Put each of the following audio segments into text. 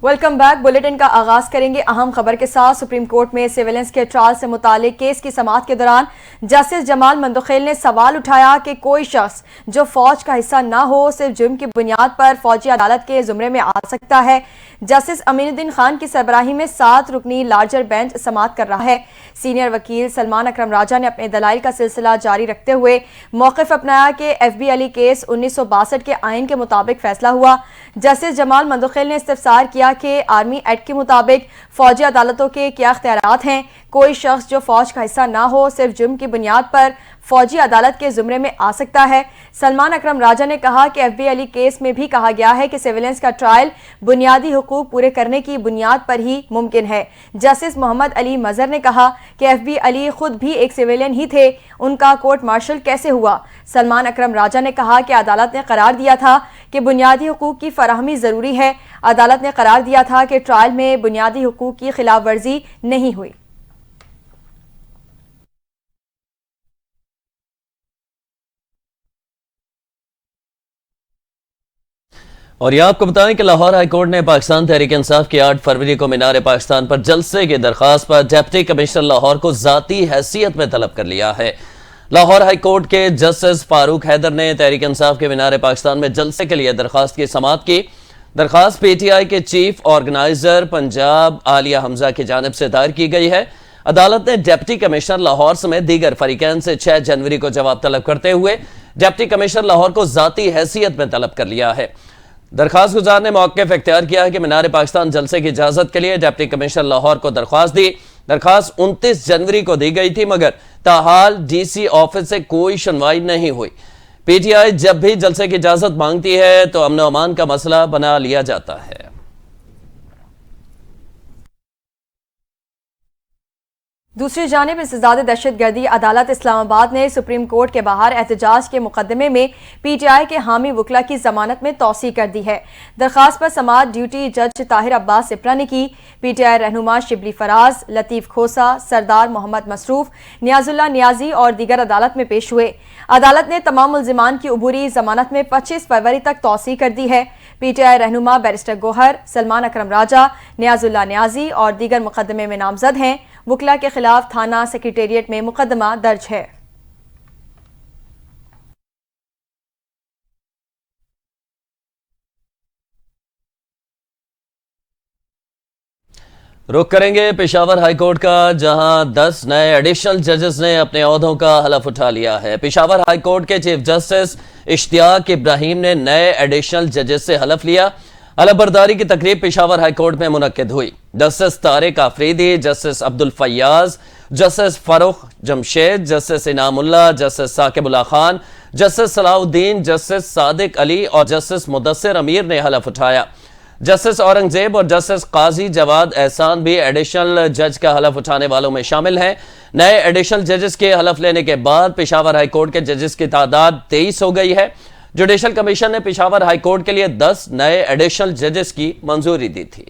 Welcome back. Bulletin کا آغاز کریں گے اہم خبر کے ساتھ۔ سپریم کورٹ میں سیولینس کے ٹرائل سے متعلق کیس کی سماعت کے دوران جسٹس جمال مندوخیل نے سوال اٹھایا کہ کوئی شخص جو فوج کا حصہ نہ ہو صرف جرم کی بنیاد پر فوجی عدالت کے زمرے میں آ سکتا ہے۔ جسٹس امین الدین خان کی سربراہی میں 7 رکنی لارجر بینچ سماعت کر رہا ہے۔ سینئر وکیل سلمان اکرم راجہ نے اپنے دلائل کا سلسلہ جاری رکھتے ہوئے موقف اپنایا کہ ایف بی علی کیس 1962 کے آئین کے مطابق فیصلہ ہوا۔ جسٹس جمال مندوخیل نے استفسار کیا کہ آرمی ایکٹ کے مطابق فوجی عدالتوں کے کیا اختیارات ہیں۔ کوئی شخص جو فوج کا حصہ نہ ہو صرف جرم کی بنیاد پر فوجی عدالت کے زمرے میں آ سکتا ہے۔ سلمان اکرم راجہ نے کہا کہ ایف بی علی کیس میں بھی کہا گیا ہے کہ سیولینس کا ٹرائل بنیادی حقوق پورے کرنے کی بنیاد پر ہی ممکن ہے۔ جسٹس محمد علی مظہر نے کہا کہ ایف بی علی خود بھی ایک سویلین ہی تھے، ان کا کورٹ مارشل کیسے ہوا؟ سلمان اکرم راجہ نے کہا کہ عدالت نے قرار دیا تھا کہ بنیادی حقوق کی فراہمی ضروری ہے۔ عدالت نے قرار دیا تھا کہ ٹرائل میں بنیادی حقوق کی خلاف ورزی نہیں ہوئی۔ اور یہ آپ کو بتائیں کہ لاہور ہائی کورٹ نے پاکستان تحریک انصاف کی 8 فروری کو مینار پاکستان پر جلسے کی درخواست پر ڈپٹی کمشنر لاہور کو ذاتی حیثیت میں طلب کر لیا ہے۔ لاہور ہائی کورٹ کے جسٹس فاروق حیدر نے تحریک انصاف کے مینار پاکستان میں جلسے کے لیے درخواست کی سماعت کی۔ درخواست پی ٹی آئی کے چیف آرگنائزر پنجاب عالیہ حمزہ کی جانب سے دائر کی گئی ہے۔ عدالت نے ڈپٹی کمشنر لاہور سمیت دیگر فریقین سے 6 جنوری کو جواب طلب کرتے ہوئے ڈپٹی کمشنر لاہور کو ذاتی حیثیت میں طلب کر لیا ہے۔ درخواست گزار نے موقف اختیار کیا ہے کہ مینار پاکستان جلسے کی اجازت کے لیے ڈپٹی کمشنر لاہور کو درخواست دی۔ درخواست 29 جنوری کو دی گئی تھی مگر تاحال ڈی سی آفس سے کوئی سنوائی نہیں ہوئی۔ پی ٹی آئی جب بھی جلسے کی اجازت مانگتی ہے تو امن و امان کا مسئلہ بنا لیا جاتا ہے۔ دوسری جانب انسداد دہشت گردی عدالت اسلام آباد نے سپریم کورٹ کے باہر احتجاج کے مقدمے میں پی ٹی آئی کے حامی وکلا کی ضمانت میں توسیع کر دی ہے۔ درخواست پر سماعت ڈیوٹی جج طاہر عباس سپرا نے کی۔ پی ٹی آئی رہنما شبلی فراز، لطیف کھوسا، سردار محمد مصروف، نیاز اللہ نیازی اور دیگر عدالت میں پیش ہوئے۔ عدالت نے تمام ملزمان کی عبوری ضمانت میں 25 فروری تک توسیع کر دی ہے۔ پی ٹی آئی رہنما بیرسٹر گوہر، سلمان اکرم راجہ، نیاز اللہ نیازی اور دیگر مقدمے میں نامزد ہیں۔ وکلا کے خلاف تھانہ سیکریٹریٹ میں مقدمہ درج ہے۔ رخ کریں گے پشاور ہائی کورٹ کا، جہاں 10 نئے ایڈیشنل ججز نے اپنے عہدوں کا حلف اٹھا لیا ہے۔ پشاور ہائی کورٹ کے چیف جسٹس اشتیاق ابراہیم نے نئے ایڈیشنل ججز سے حلف لیا۔ حلف برداری کی تقریب پشاور ہائی کورٹ میں منعقد ہوئی۔ جسٹس طارق آفریدی، جسٹس عبد الفیاض، جسٹس فاروق جمشید، جسٹس انعام اللہ، جسٹس ثاقب اللہ خان، جسٹس صلاح الدین، جسٹس صادق علی اور جسٹس مدثر امیر نے حلف اٹھایا۔ جسٹس اورنگزیب اور جسٹس قاضی جواد احسان بھی ایڈیشنل جج کا حلف اٹھانے والوں میں شامل ہیں۔ نئے ایڈیشنل ججز کے حلف لینے کے بعد پشاور ہائی کورٹ کے ججز کی تعداد 23 ہو گئی ہے۔ جوڈیشل کمیشن نے پشاور ہائی کورٹ کے لیے 10 نئے ایڈیشنل ججز کی منظوری دی تھی۔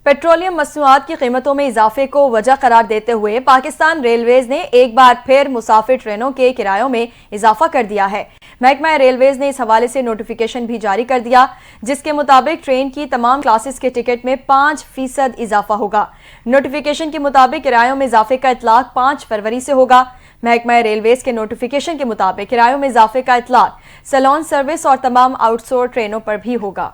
پیٹرولیم مصنوعات کی قیمتوں میں اضافے کو وجہ قرار دیتے ہوئے پاکستان ریلویز نے ایک بار پھر مسافر ٹرینوں کے کرایوں میں اضافہ کر دیا ہے۔ محکمہ ریلویز نے اس حوالے سے نوٹیفیکیشن بھی جاری کر دیا، جس کے مطابق ٹرین کی تمام کلاسز کے ٹکٹ میں 5% اضافہ ہوگا۔ نوٹیفیکیشن کے مطابق کرایوں میں اضافے کا اطلاق 5 فروری سے ہوگا۔ محکمہ ریلویز کے نوٹیفیکیشن کے مطابق کرایوں میں اضافے کا اطلاق سیلون سروس اور تمام آؤٹ سورس ٹرینوں پر بھی ہوگا۔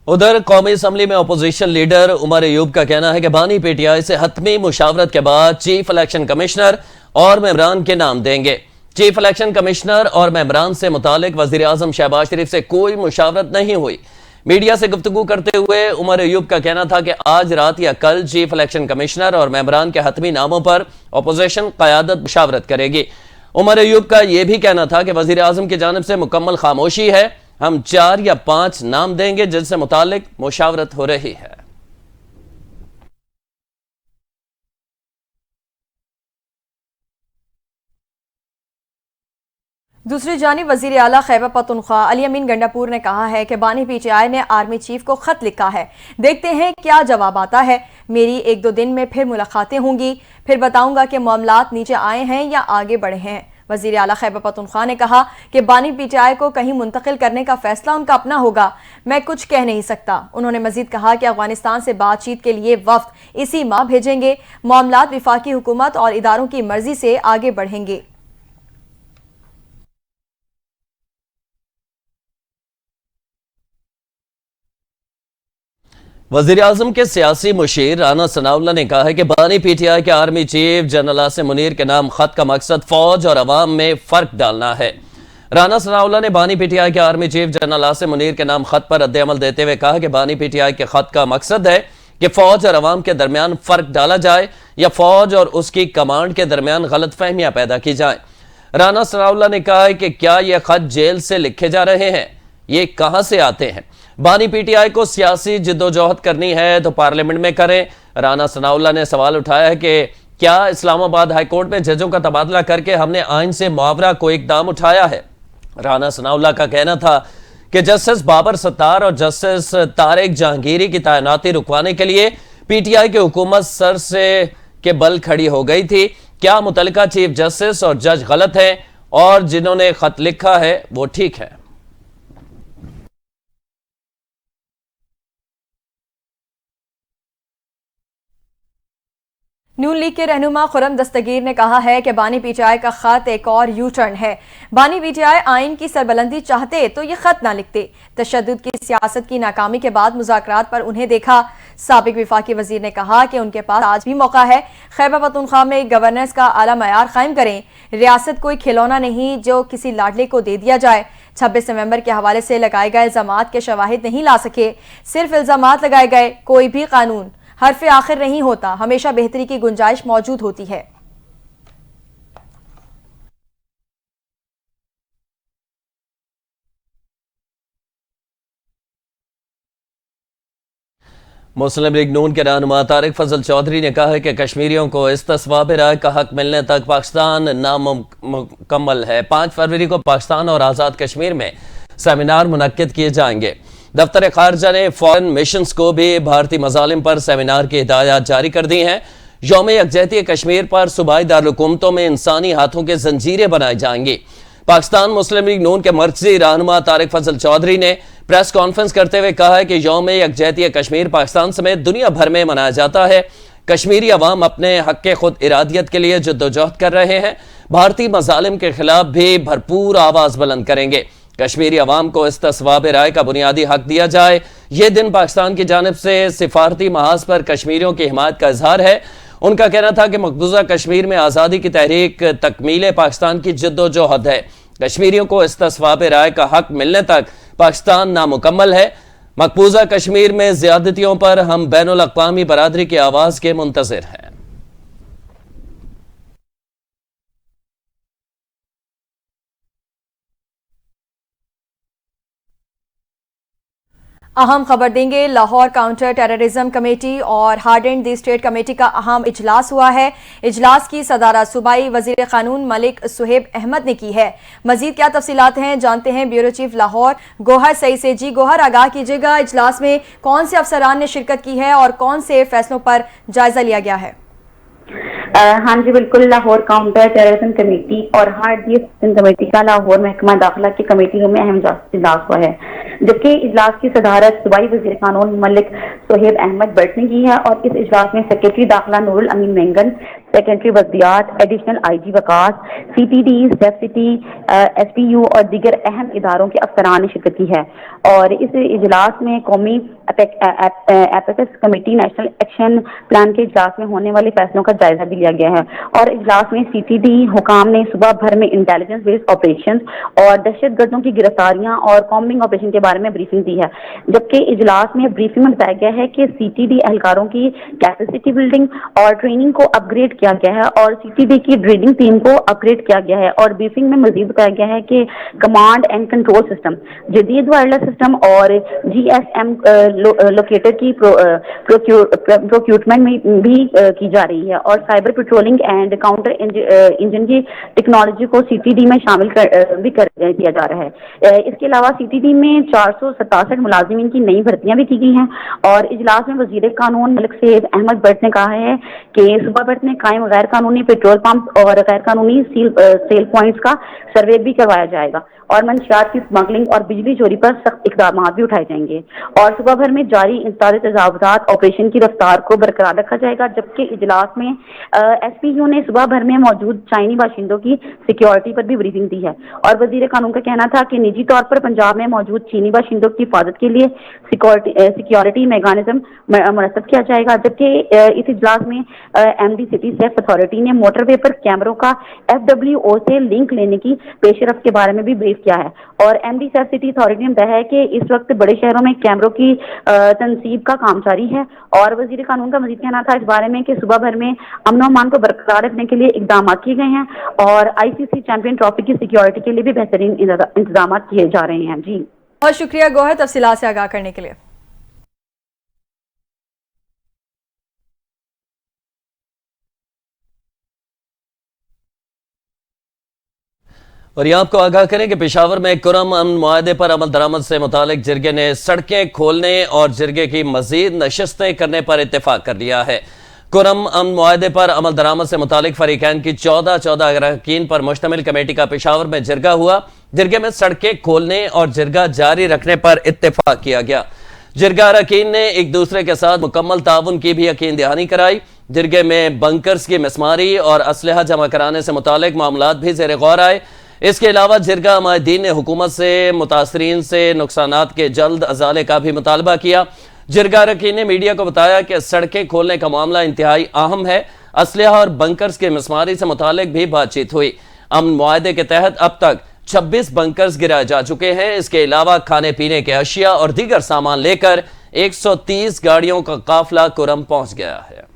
ادھر قومی اسمبلی میں اپوزیشن لیڈر عمر ایوب کا کہنا ہے کہ بانی پی ٹی آئی سے حتمی مشاورت کے بعد چیف الیکشن کمشنر اور ممبران کے نام دیں گے۔ چیف الیکشن کمشنر اور ممبران سے متعلق وزیر اعظم شہباز شریف سے کوئی مشاورت نہیں ہوئی۔ میڈیا سے گفتگو کرتے ہوئے عمر ایوب کا کہنا تھا کہ آج رات یا کل چیف الیکشن کمشنر اور ممبران کے حتمی ناموں پر اپوزیشن قیادت مشاورت کرے گی۔ عمر ایوب کا یہ بھی کہنا تھا کہ وزیر اعظم کی جانب سے مکمل خاموشی ہے، ہم 4 یا 5 نام دیں گے جن سے متعلق مشاورت ہو رہی ہے۔ دوسری جانب وزیر اعلیٰ خیبر پختونخوا علی امین گنڈاپور نے کہا ہے کہ بانی پی ٹی آئی نے آرمی چیف کو خط لکھا ہے، دیکھتے ہیں کیا جواب آتا ہے۔ میری 1-2 دن میں پھر ملاقاتیں ہوں گی، پھر بتاؤں گا کہ معاملات نیچے آئے ہیں یا آگے بڑھے ہیں۔ وزیر اعلیٰ خیبر پختونخوا نے کہا کہ بانی پی ٹی آئی کو کہیں منتقل کرنے کا فیصلہ ان کا اپنا ہوگا، میں کچھ کہہ نہیں سکتا۔ انہوں نے مزید کہا کہ افغانستان سے بات چیت کے لیے وفد اسی ماہ بھیجیں گے، معاملات وفاقی حکومت اور اداروں کی مرضی سے آگے بڑھیں گے۔ وزیراعظم کے سیاسی مشیر رانا ثناءاللہ نے کہا ہے کہ بانی پی ٹی آئی کے army chief general Asim Munir کے نام خط کا مقصد فوج اور عوام میں فرق ڈالنا ہے۔ رانا ثناءاللہ نے بانی پی ٹی آئی کے army chief general Asim Munir کے نام خط پر رد عمل دیتے ہوئے کہا کہ بانی پی ٹی آئی کے خط کا مقصد ہے کہ فوج اور عوام کے درمیان فرق ڈالا جائے یا فوج اور اس کی کمانڈ کے درمیان غلط فہمیاں پیدا کی جائیں۔ رانا ثناءاللہ نے کہا ہے کہ کیا یہ خط جیل سے لکھے جا رہے ہیں؟ یہ کہاں سے آتے ہیں؟ بانی پی ٹی آئی کو سیاسی جدوجہد کرنی ہے تو پارلیمنٹ میں کریں۔ رانا ثناءاللہ نے سوال اٹھایا ہے کہ کیا اسلام آباد ہائی کورٹ میں ججوں کا تبادلہ کر کے ہم نے آئین سے معاورہ کو اقدام اٹھایا ہے؟ رانا ثناءاللہ کا کہنا تھا کہ جسٹس بابر ستار اور جسٹس طارق جہانگیری کی تعیناتی رکوانے کے لیے پی ٹی آئی کی حکومت سر سے کے بل کھڑی ہو گئی تھی۔ کیا متعلقہ چیف جسٹس اور جج غلط ہیں اور جنہوں نے خط لکھا ہے وہ ٹھیک ہے؟ نون لیگ کے رہنما خرم دستگیر نے کہا ہے کہ بانی پی ٹی آئی کا خط ایک اور یو ٹرن ہے۔ بانی پی ٹی آئی آئین کی سربلندی چاہتے تو یہ خط نہ لکھتے۔ تشدد کی سیاست کی ناکامی کے بعد مذاکرات پر انہیں دیکھا۔ سابق وفاقی وزیر نے کہا کہ ان کے پاس آج بھی موقع ہے، خیبر پختونخوا میں گورننس کا اعلیٰ معیار قائم کریں۔ ریاست کوئی کھلونا نہیں جو کسی لاڈلے کو دے دیا جائے۔ 26 نومبر کے حوالے سے لگائے گئے الزامات کے شواہد نہیں لا سکے، صرف الزامات لگائے گئے۔ کوئی بھی قانون حرف آخر نہیں ہوتا، ہمیشہ بہتری کی گنجائش موجود ہوتی ہے۔ مسلم لیگ نون کے رہنما طارق فضل چودھری نے کہا ہے کہ کشمیریوں کو استصواب رائے کا حق ملنے تک پاکستان نامکمل ہے۔ 5 فروری کو پاکستان اور آزاد کشمیر میں سیمینار منعقد کیے جائیں گے۔ دفتر خارجہ نے فارن میشنز کو بھی بھارتی مظالم پر سیمینار کی ہدایات جاری کر دی ہیں۔ یوم یکجہتی کشمیر پر صوبائی دارالحکومتوں میں انسانی ہاتھوں کے زنجیریں بنائی جائیں گی۔ پاکستان مسلم لیگ نون کے مرکزی رہنما طارق فضل چودھری نے پریس کانفرنس کرتے ہوئے کہا ہے کہ یوم یکجہتی کشمیر پاکستان سمیت دنیا بھر میں منایا جاتا ہے۔ کشمیری عوام اپنے حق خود ارادیت کے لیے جدوجہد کر رہے ہیں۔ بھارتی مظالم کے خلاف بھی بھرپور آواز بلند کریں گے۔ کشمیری عوام کو استصواب رائے کا بنیادی حق دیا جائے۔ یہ دن پاکستان کی جانب سے سفارتی محاذ پر کشمیریوں کی حمایت کا اظہار ہے۔ ان کا کہنا تھا کہ مقبوضہ کشمیر میں آزادی کی تحریک تکمیل پاکستان کی جدوجہد ہے۔ کشمیریوں کو استصواب رائے کا حق ملنے تک پاکستان نامکمل ہے۔ مقبوضہ کشمیر میں زیادتیوں پر ہم بین الاقوامی برادری کی آواز کے منتظر ہیں۔ اہم خبر دیں گے، لاہور کاؤنٹر ٹیررزم کمیٹی اور ہارڈنڈ دی اسٹیٹ کمیٹی کا اہم اجلاس ہوا ہے۔ اجلاس کی صدارت صوبائی وزیر قانون ملک سہیب احمد نے کی ہے۔ مزید کیا تفصیلات ہیں جانتے ہیں بیورو چیف لاہور گوہر سعید سے۔ جی گوہر، آگاہ کیجیے گا اجلاس میں کون سے افسران نے شرکت کی ہے اور کون سے فیصلوں پر جائزہ لیا گیا ہے؟ ہاں جی بالکل، لاہور کاؤنٹر ٹیررزم کمیٹی اور ہارڈ دی اسٹیٹ کمیٹی کا لاہور محکمہ داخلہ کی کمیٹیوں میں اہم اجلاس ہوا ہے، جبکہ اجلاس کی صدارت صوبائی وزیر قانون ملک سہیب احمد بٹ نے کی ہے، اور اس اجلاس میں سیکرٹری داخلہ نور الامین مینگن، سیکرٹری وزارت، additional I G Vikas, C T Ds, deputy S P U اور دیگر اہم اداروں کے افسران نے شرکت کی ہے۔ اور اس اجلاس میں قومی apex committee national action plan کے اجلاس میں ہونے والے فیصلوں کا جائزہ بھی لیا گیا ہے، اور اجلاس میں سی ٹی ڈی حکام نے صبح بھر میں انٹیلیجنس بیسڈ آپریشنز اور دہشت گردوں کی گرفتاریاں اور کامبنگ آپریشن کے بارے میں بریفنگ دی ہے، جبکہ اجلاس میں بریفنگ میں بتایا گیا ہے کہ سی ٹی ڈی اہلکاروں کی کیپیسٹی بلڈنگ اور ٹریننگ کو اپ گریڈ کیا گیا ہے اور CTD کی ڈرلنگ ٹیم کو اپگریڈ کیا گیا ہے. اور بریفنگ میں مزید بتایا گیا ہے کہ کمانڈ اینڈ کنٹرول سسٹم، جدید وائرلیس سسٹم اور GSM لوکیٹر کی پروکیورمنٹ میں بھی کی جا رہی ہے اور cyber patrolling and counter engine کی ٹیکنالوجی کو CTD میں شامل کیا جا رہا ہے. اس کے علاوہ CTD میں 467 ملازمین کی نئی بھرتیاں بھی کی گئی ہیں. اور اجلاس میں وزیر قانون ملک سید احمد بٹ نے کہا ہے کہ صوبہ بٹ میں قائم غیر قانونی پیٹرول پمپ اور غیر قانونی سیل پوائنٹس کا سروے بھی کروایا جائے گا اور منشیات کی اسمگلنگ اور بجلی چوری پر سخت اقدامات بھی اٹھائے جائیں گے. اور صوبہ بھر میں جاری انسداد تجاوزات آپریشن کی رفتار کو برقرار رکھا جائے گا. جبکہ اجلاس میں SPU نے صوبہ بھر میں موجود چائنی باشندوں کی سیکیورٹی پر بھی بریفنگ دی ہے. اور وزیر قانون کا کہنا تھا کہ نجی طور پر پنجاب میں موجود چینی باشندوں کی حفاظت کے لیے سیکیورٹی میکانزم مرتب کیا جائے گا. جبکہ اس اجلاس میں MD سٹی سیف اتھارٹی نے موٹر وے پر کیمروں کا FWO سے لنک لینے کی پیش رفت کے بارے میں بھی بریف کیا ہے. اور MD سیف سٹی اتھارٹی نے بتایا ہے کہ اس وقت بڑے شہروں میں کیمروں کی تنصیب کا کام جاری ہے. اور وزیر قانون کا مزید کہنا تھا اس بارے میں کہ صوبہ بھر میں امن و امان کو برقرار رکھنے کے لیے اقدامات کیے گئے ہیں اور ICC چیمپئن ٹرافی کی سیکیورٹی کے لیے بھی بہترین انتظامات کیے جا رہے ہیں. جی بہت شکریہ گوہر تفصیلات سے آگاہ کرنے کے لیے. اور یہ آپ کو آگاہ کریں کہ پشاور میں کرم امن معاہدے پر عمل درآمد سے متعلق جرگے نے سڑکیں کھولنے اور جرگے کی مزید نشستیں کرنے پر اتفاق کر لیا ہے. کرم امن معاہدے پر عمل درآمد سے متعلق فریقین کی 14 اراکین پر مشتمل کمیٹی کا پشاور میں جرگہ ہوا. جرگے میں سڑکیں کھولنے اور جرگہ جاری رکھنے پر اتفاق کیا گیا. جرگہ اراکین نے ایک دوسرے کے ساتھ مکمل تعاون کی بھی یقین دہانی کرائی. جرگے میں بنکرز کی مسماری اور اسلحہ جمع کرانے سے متعلق معاملات بھی زیر غور آئے. اس کے علاوہ جرگہ عمائدین نے حکومت سے متاثرین سے نقصانات کے جلد ازالے کا بھی مطالبہ کیا. جرگہ اراکین نے میڈیا کو بتایا کہ سڑکیں کھولنے کا معاملہ انتہائی اہم ہے. اسلحہ اور بنکرز کے مسماری سے متعلق بھی بات چیت ہوئی. امن معاہدے کے تحت اب تک 26 بنکرز گرائے جا چکے ہیں. اس کے علاوہ کھانے پینے کے اشیاء اور دیگر سامان لے کر 130 گاڑیوں کا قافلہ کرم پہنچ گیا ہے.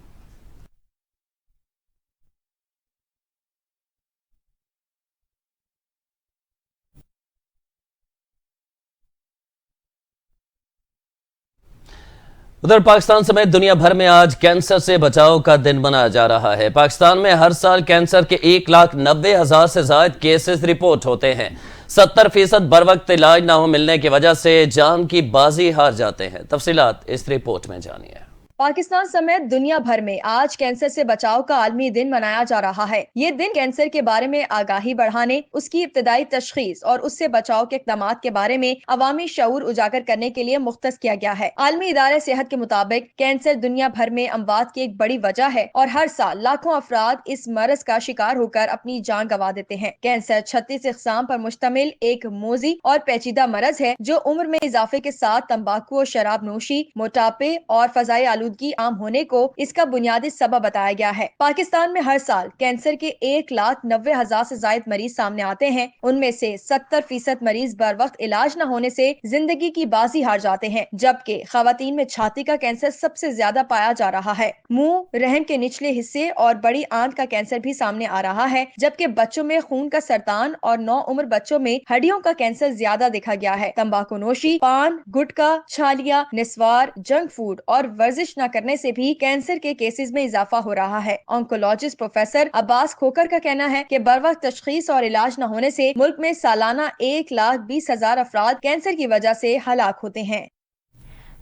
ادھر پاکستان سمیت دنیا بھر میں آج کینسر سے بچاؤ کا دن منایا جا رہا ہے. پاکستان میں ہر سال کینسر کے 1,90,000 سے زائد کیسز رپورٹ ہوتے ہیں. 70% بر وقت علاج نہ ملنے کی وجہ سے جان کی بازی ہار جاتے ہیں. تفصیلات اس رپورٹ میں جانیے. پاکستان سمیت دنیا بھر میں آج کینسر سے بچاؤ کا عالمی دن منایا جا رہا ہے. یہ دن کینسر کے بارے میں آگاہی بڑھانے، اس کی ابتدائی تشخیص اور اس سے بچاؤ کے اقدامات کے بارے میں عوامی شعور اجاگر کرنے کے لیے مختص کیا گیا ہے. عالمی ادارہ صحت کے مطابق کینسر دنیا بھر میں اموات کی ایک بڑی وجہ ہے اور ہر سال لاکھوں افراد اس مرض کا شکار ہو کر اپنی جان گنوا دیتے ہیں. کینسر 36 اقسام پر مشتمل ایک موذی اور پیچیدہ مرض ہے جو عمر میں اضافے کے ساتھ تمباکو اور شراب نوشی، موٹاپے اور فضائی آلودگی عام ہونے کو اس کا بنیادی سبب بتایا گیا ہے. پاکستان میں ہر سال کینسر کے 1,90,000 سے زائد مریض سامنے آتے ہیں. ان میں سے 70% مریض بر وقت علاج نہ ہونے سے زندگی کی بازی ہار جاتے ہیں. جبکہ خواتین میں چھاتی کا کینسر سب سے زیادہ پایا جا رہا ہے. منہ، رحم کے نچلے حصے اور بڑی آنت کا کینسر بھی سامنے آ رہا ہے. جبکہ بچوں میں خون کا سرطان اور نوعمر بچوں میں ہڈیوں کا کینسر زیادہ دیکھا گیا ہے. تمباکو نوشی، پان، گٹکا، چھالیاں، نسوار، جنک فوڈ اور ورزش نہ کرنے سے بھی کینسر کے کیسز میں اضافہ ہو رہا ہے. آنکولوجسٹ پروفیسر عباس کھوکر کا کہنا ہے کہ بر وقت تشخیص اور علاج نہ ہونے سے ملک میں سالانہ 1,20,000 افراد کینسر کی وجہ سے ہلاک ہوتے ہیں.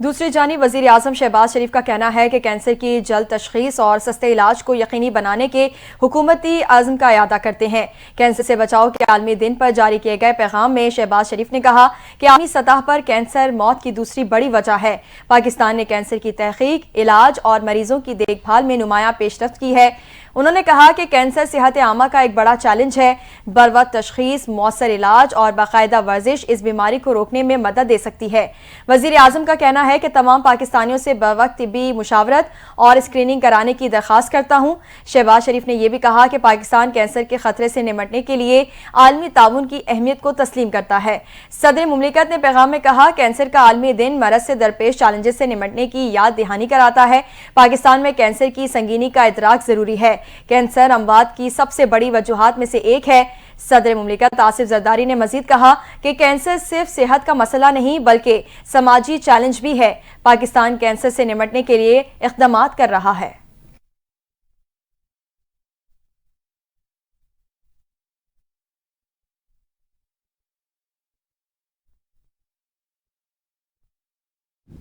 دوسری جانب وزیر اعظم شہباز شریف کا کہنا ہے کہ کینسر کی جلد تشخیص اور سستے علاج کو یقینی بنانے کے حکومتی عزم کا اعادہ کرتے ہیں. کینسر سے بچاؤ کے عالمی دن پر جاری کیے گئے پیغام میں شہباز شریف نے کہا کہ عالمی سطح پر کینسر موت کی دوسری بڑی وجہ ہے. پاکستان نے کینسر کی تحقیق، علاج اور مریضوں کی دیکھ بھال میں نمایاں پیش رفت کی ہے. انہوں نے کہا کہ کینسر صحت عامہ کا ایک بڑا چیلنج ہے. بر وقت تشخیص، مؤثر علاج اور باقاعدہ ورزش اس بیماری کو روکنے میں مدد دے سکتی ہے. وزیر اعظم کا کہنا ہے کہ تمام پاکستانیوں سے بر وقت طبی مشاورت اور اسکریننگ کرانے کی درخواست کرتا ہوں. شہباز شریف نے یہ بھی کہا کہ پاکستان کینسر کے خطرے سے نمٹنے کے لیے عالمی تعاون کی اہمیت کو تسلیم کرتا ہے. صدر مملکت نے پیغام میں کہا کینسر کا عالمی دن مرض سے درپیش چیلنجز سے نمٹنے کی یاد دہانی کراتا ہے. پاکستان میں کینسر کی سنگینی کا ادراک ضروری ہے. کینسر اموات کی سب سے بڑی وجوہات میں سے ایک ہے۔ صدر مملکت آصف زرداری نے مزید کہا کہ کینسر صرف صحت کا مسئلہ نہیں بلکہ سماجی چیلنج بھی ہے۔ پاکستان کینسر سے نمٹنے کے لیے اقدامات کر رہا ہے۔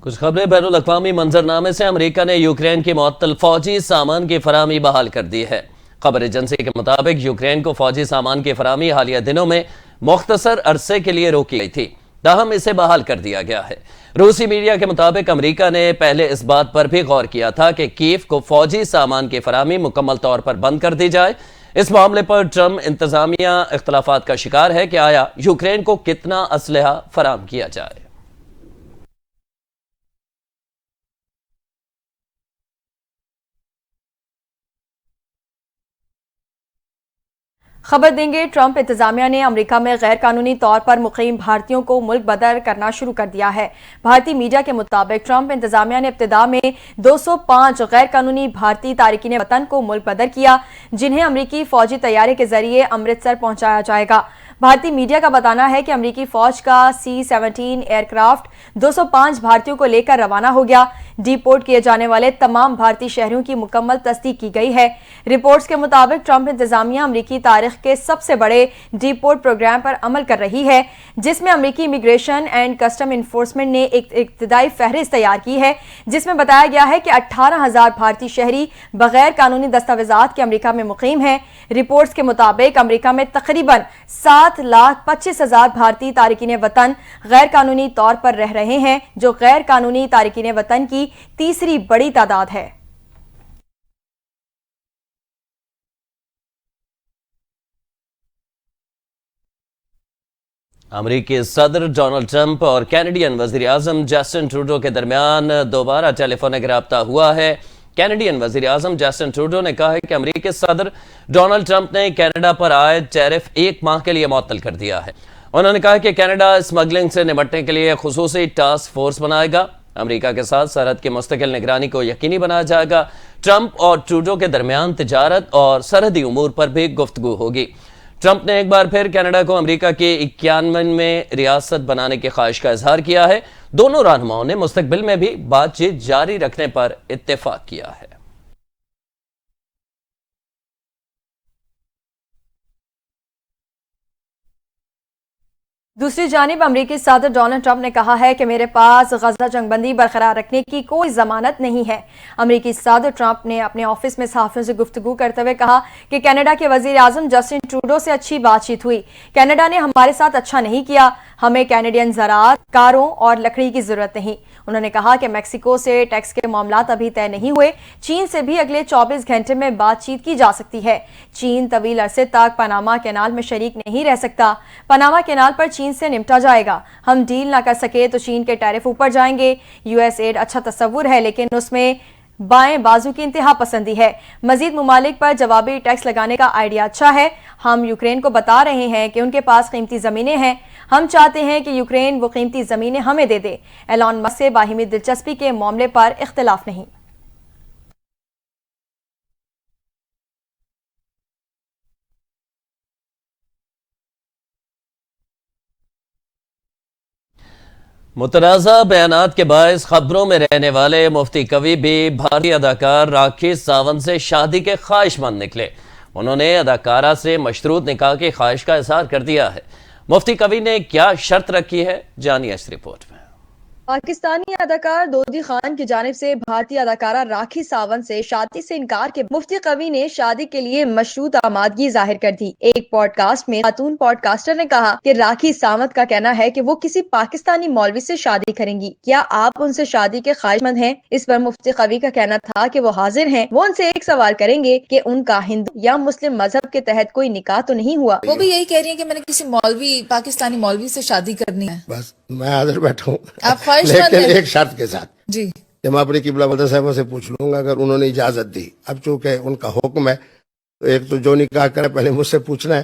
کچھ خبریں بین الاقوامی منظرنامے سے امریکہ نے یوکرین کی معطل فوجی سامان کی فراہمی بحال کر دی ہے۔ خبر ایجنسی کے مطابق یوکرین کو فوجی سامان کی فراہمی حالیہ دنوں میں مختصر عرصے کے لیے روکی گئی تھی، تاہم اسے بحال کر دیا گیا ہے۔ روسی میڈیا کے مطابق امریکہ نے پہلے اس بات پر بھی غور کیا تھا کہ کیف کو فوجی سامان کی فراہمی مکمل طور پر بند کر دی جائے۔ اس معاملے پر ٹرمپ انتظامیہ اختلافات کا شکار ہے کہ آیا یوکرین کو کتنا اسلحہ فراہم کیا جائے۔ خبر دیں گے، ٹرمپ انتظامیہ نے امریکہ میں غیر قانونی طور پر مقیم بھارتیوں کو ملک بدر کرنا شروع کر دیا ہے۔ بھارتی میڈیا کے مطابق ٹرمپ انتظامیہ نے ابتدا میں 205 غیر قانونی بھارتی تارکین وطن کو ملک بدر کیا، جنہیں امریکی فوجی طیارے کے ذریعے امرتسر پہنچایا جائے گا۔ بھارتی میڈیا کا بتانا ہے کہ امریکی فوج کا C-17 ایئر کرافٹ 205 بھارتیوں کو لے کر روانہ ہو گیا۔ ڈی پورٹ کیے جانے والے تمام بھارتی شہریوں کی مکمل تصدیق کی گئی ہے۔ رپورٹس کے مطابق ٹرمپ انتظامیہ امریکی تاریخ کے سب سے بڑے ڈی پورٹ پروگرام پر عمل کر رہی ہے، جس میں امریکی امیگریشن اینڈ کسٹم انفورسمنٹ نے ایک ابتدائی فہرست تیار کی ہے، جس میں بتایا گیا ہے کہ 18,000 بھارتی شہری بغیر قانونی دستاویزات کے امریکہ میں مقیم ہیں۔ رپورٹس کے مطابق امریکہ میں تقریباً 7,25,000 بھارتی تارکین وطن غیر قانونی طور پر رہ رہے ہیں، جو غیر قانونی تارکین وطن کی تیسری بڑی تعداد ہے۔ امریکی صدر ڈونلڈ ٹرمپ اور کینیڈین وزیر اعظم جسٹن ٹروڈو کے درمیان دوبارہ ٹیلی فونک رابطہ ہوا ہے۔ کینیڈین وزیر اعظم جسٹن ٹروڈو نے کہا ہے کہ امریکی صدر ڈونلڈ ٹرمپ نے کینیڈا پر عائد ٹیرف 1 ماہ کے لیے معطل کر دیا ہے۔ انہوں نے کہا کہ کینیڈا اسمگلنگ سے نمٹنے کے لیے خصوصی ٹاسک فورس بنائے گا۔ امریکہ کے ساتھ سرحد کی مستقل نگرانی کو یقینی بنایا جائے گا۔ ٹرمپ اور ٹروڈو کے درمیان تجارت اور سرحدی امور پر بھی گفتگو ہوگی۔ ٹرمپ نے ایک بار پھر کینیڈا کو امریکہ کے 51 میں ریاست بنانے کی خواہش کا اظہار کیا ہے۔ دونوں رہنماؤں نے مستقبل میں بھی بات چیت جاری رکھنے پر اتفاق کیا ہے۔ دوسری جانب امریکی صدر ڈونلڈ ٹرمپ نے کہا ہے کہ میرے پاس غزہ جنگ بندی برقرار رکھنے کی کوئی ضمانت نہیں ہے۔ امریکی صدر ٹرمپ نے اپنے آفس میں صحافیوں سے گفتگو کرتے ہوئے کہا کہ کینیڈا کے وزیر اعظم جسٹن ٹروڈو سے اچھی بات چیت ہوئی۔ کینیڈا نے ہمارے ساتھ اچھا نہیں کیا۔ ہمیں کینیڈین زراعت، کاروں اور لکڑی کی ضرورت نہیں۔ انہوں نے کہا کہ میکسیکو سے ٹیکس کے معاملات ابھی طے نہیں ہوئے۔ چین سے بھی اگلے 24 گھنٹے میں بات چیت کی جا سکتی ہے۔ چین طویل عرصے تک پاناما کینال میں شریک نہیں رہ سکتا۔ پاناما کینال پر چین سے نمٹا جائے گا۔ ہم ڈیل نہ کر سکے تو چین کے ٹیرف اوپر جائیں گے۔ US ایڈ اچھا تصور ہے، لیکن اس میں بائیں بازو کی انتہا پسندی ہے۔ مزید ممالک پر جوابی ٹیکس لگانے کا آئیڈیا اچھا ہے۔ ہم یوکرین کو بتا رہے ہیں کہ ان کے پاس قیمتی زمینیں ہیں۔ ہم چاہتے ہیں کہ یوکرین وہ قیمتی زمینیں ہمیں دے دے۔ ایلان مسک سے باہمی دلچسپی کے معاملے پر اختلاف نہیں۔ متنازع بیانات کے باعث خبروں میں رہنے والے مفتی کوی بھی بھارتی اداکار راکھی ساونت سے شادی کے خواہش مند نکلے۔ انہوں نے اداکارہ سے مشروط نکاح کی خواہش کا اظہار کر دیا ہے۔ مفتی کوی نے کیا شرط رکھی ہے، جانیے اس رپورٹ میں۔ پاکستانی اداکار دودی خان کی جانب سے بھارتی اداکارہ راکھی ساونت سے شادی سے انکار کے مفتی کوی نے شادی کے لیے مشروط آمادگی ظاہر کر دی۔ ایک پوڈ کاسٹ میں خاتون پوڈ کاسٹر نے کہا کہ راکھی ساونت کا کہنا ہے کہ وہ کسی پاکستانی مولوی سے شادی کریں گی۔ کیا آپ ان سے شادی کے خواہش مند ہیں؟ اس پر مفتی کوی کا کہنا تھا کہ وہ حاضر ہیں۔ وہ ان سے ایک سوال کریں گے کہ ان کا ہندو یا مسلم مذہب کے تحت کوئی نکاح تو نہیں ہوا۔ وہ بھی یہی کہہ رہی ہیں کہ میں نے کسی مولوی پاکستانی مولوی سے شادی کرنی ہے۔ بس میں حاضر بیٹھا ہوں، آپ خواہش مند لیکن ہیں؟ ایک شرط کے ساتھ جی کہ میں اپنی قبلہ مدر صاحبہ سے پوچھ لوں گا، اگر انہوں نے اجازت دی۔ اب چونکہ ان کا حکم ہے تو ایک تو جو نکاح کرے پہلے مجھ سے پوچھنا ہے،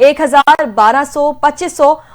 1,000, 1200, 2500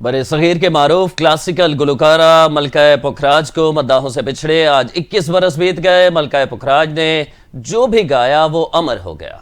برِ صغیر کے معروف کلاسیکل گلوکارہ ملکہ پکھراج کو مداحوں سے بچھڑے آج 21 برس بیت گئے۔ ملکہ پکھراج نے جو بھی گایا وہ امر ہو گیا۔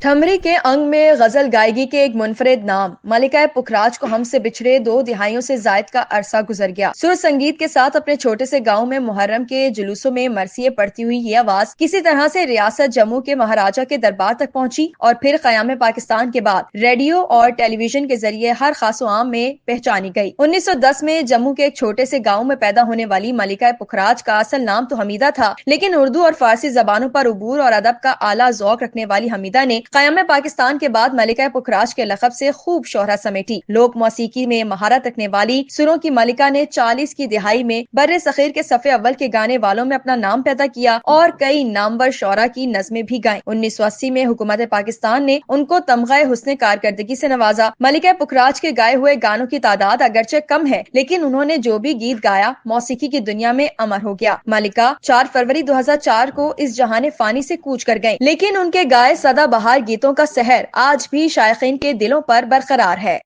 ٹھمری کے انگ میں غزل گائیگی کے ایک منفرد نام ملکہ پکھراج کو ہم سے بچھڑے 2 دہائیوں سے زائد کا عرصہ گزر گیا۔ سر سنگیت کے ساتھ اپنے چھوٹے سے گاؤں میں محرم کے جلوسوں میں مرثیے پڑھتی ہوئی یہ آواز کسی طرح سے ریاست جموں کے مہاراجہ کے دربار تک پہنچی اور پھر قیام پاکستان کے بعد ریڈیو اور ٹیلی ویژن کے ذریعے ہر خاص و عام میں پہچانی گئی۔ 1910 میں جموں کے ایک چھوٹے سے گاؤں میں پیدا ہونے والی ملکہ پکھراج کا اصل نام تو حمیدہ تھا، لیکن اردو اور فارسی زبانوں پر عبور اور ادب کا اعلیٰ ذوق رکھنے والی حمیدہ نے قیام پاکستان کے بعد ملکہ پکھراج کے لقب سے خوب شہرت سمیٹی۔ لوک موسیقی میں مہارت رکھنے والی سروں کی ملکہ نے 40 کی دہائی میں بر صغیر کے صف اول کے گانے والوں میں اپنا نام پیدا کیا اور کئی نامور شعراء کی نظمیں بھی گائیں۔ 1980 میں حکومت پاکستان نے ان کو تمغہ حسن کارکردگی سے نوازا۔ ملکہ پکھراج کے گائے ہوئے گانوں کی تعداد اگرچہ کم ہے، لیکن انہوں نے جو بھی گیت گایا موسیقی کی دنیا میں امر ہو گیا۔ ملکہ 4 فروری 2004 کو اس جہان فانی سے کوچ کر گئیں، لیکن ان کے گائے سدا بہار گیتوں کا سحر آج بھی شائقین کے دلوں پر برقرار ہے۔